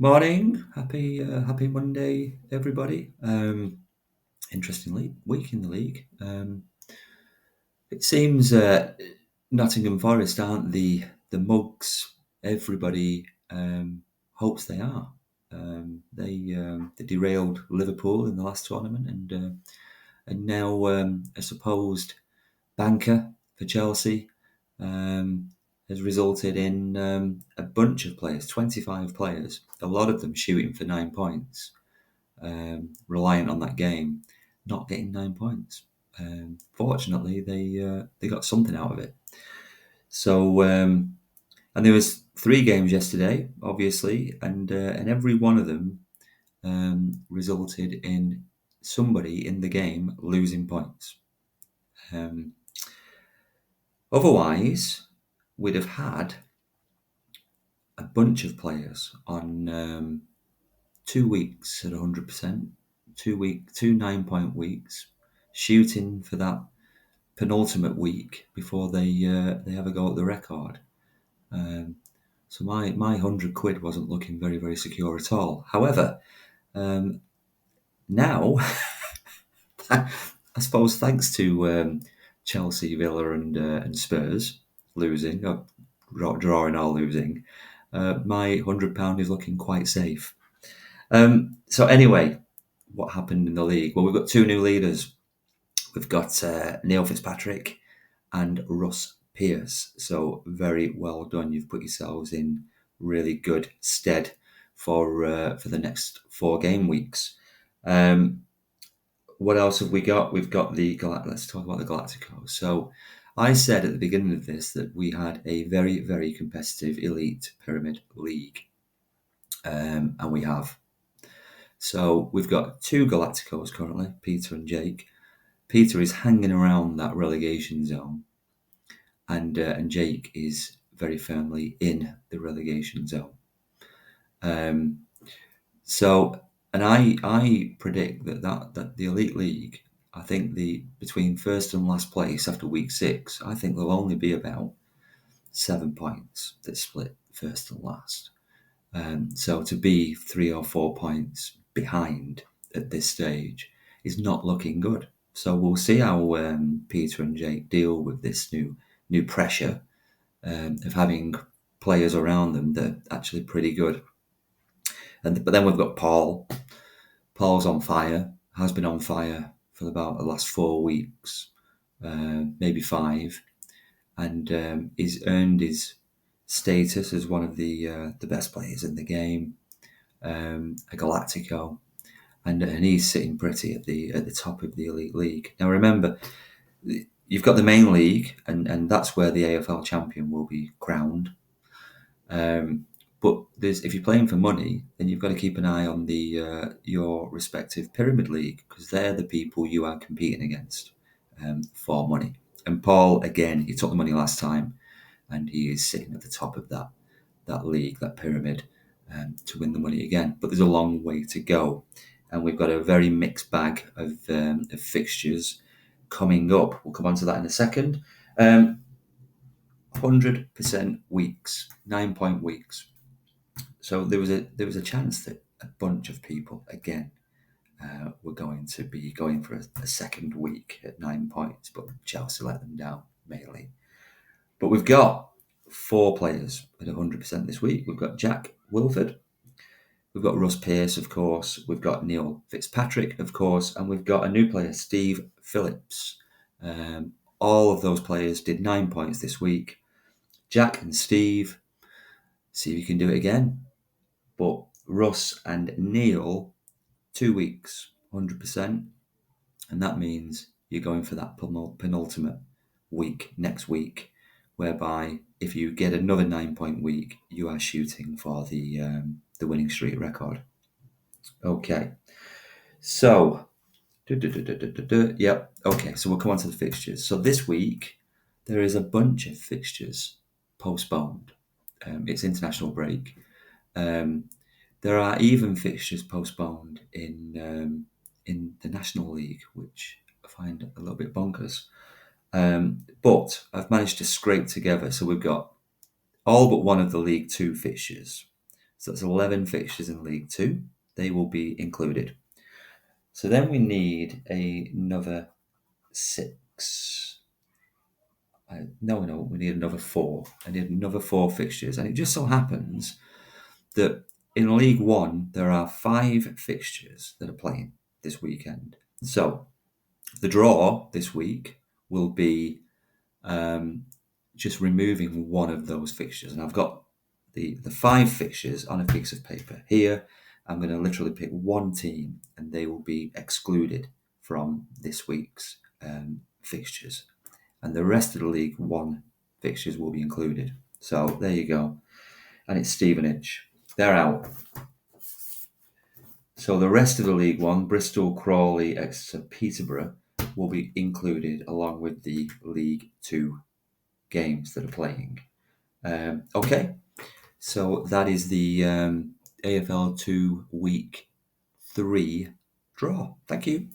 Morning, happy Monday, everybody. Interesting week in the league. It seems Nottingham Forest aren't the mugs everybody hopes they are. They derailed Liverpool in the last tournament, and now a supposed banker for Chelsea has resulted in a bunch of players, 25 players, a lot of them shooting for 9 points, reliant on that game, not getting 9 points. Fortunately, they got something out of it. So, and there was 3 games yesterday, obviously, and every one of them resulted in somebody in the game losing points. Otherwise, we'd have had a bunch of players on 2 weeks at 100%, 2 9-point weeks, shooting for that penultimate week before they have a go at the record. So my £100 wasn't looking very, very secure at all. However, now I suppose thanks to Chelsea, Villa, and Spurs losing, or drawing or losing, my £100 is looking quite safe. So anyway, what happened in the league? Well, we've got 2 new leaders. We've got Neil Fitzpatrick and Russ Pearce. So very well done. You've put yourselves in really good stead for the next 4 game weeks. What else have we got? We've got let's talk about the Galacticos. So I said at the beginning of this that we had a very, very competitive elite pyramid league. And we have. So we've got 2 Galacticos currently, Peter and Jake. Peter is hanging around that relegation zone, and Jake is very firmly in the relegation zone. And I predict that the Elite League, I think between first and last place after week 6, I think there'll only be about 7 points that split first and last. So to be 3 or 4 points behind at this stage is not looking good. So we'll see how Peter and Jake deal with this new pressure of having players around them that are actually pretty good. But then we've got Paul. Paul's on fire, has been on fire for about the last 4 weeks, maybe 5, and he's earned his status as one of the best players in the game, a Galactico, and he's sitting pretty at the top of the Elite League. Now remember, you've got the main league, and that's where the AFL champion will be crowned. But if you're playing for money, then you've got to keep an eye on your respective pyramid league, because they're the people you are competing against for money. And Paul, again, he took the money last time, and he is sitting at the top of that league, that pyramid, to win the money again. But there's a long way to go, and we've got a very mixed bag of fixtures coming up. We'll come on to that in a second. 100% weeks, 9-point weeks. So there was a chance that a bunch of people again were going to be going for a second week at 9 points, but Chelsea let them down mainly. But we've got 4 players at 100% this week. We've got Jack Wilford, we've got Russ Pearce, of course, we've got Neil Fitzpatrick, of course, and we've got a new player, Steve Phillips. All of those players did 9 points this week. Jack and Steve, see if you can do it again. But Russ and Neil, 2 weeks, 100%. And that means you're going for that penultimate week next week, whereby if you get another 9-point week, you are shooting for the winning streak record. Okay. So, yep. Okay, so we'll come on to the fixtures. So this week, there is a bunch of fixtures postponed. It's international break. There are even fixtures postponed in the National League, which I find a little bit bonkers. But I've managed to scrape together, so we've got all but one of the League 2 fixtures So that's 11 fixtures in League Two. They will be included. So then we need another 6. We need another 4. I need another 4 fixtures. And it just so happens that in League One, there are 5 fixtures that are playing this weekend. So the draw this week will be just removing one of those fixtures. And I've got the 5 fixtures on a piece of paper. Here, I'm going to literally pick one team and they will be excluded from this week's fixtures. And the rest of the League One fixtures will be included. So there you go. And it's Stevenage. They're out. So the rest of the League One, Bristol, Crawley, Exeter, Peterborough, will be included along with the League Two games that are playing. Okay, so that is the AFL02 Week 3 draw. Thank you.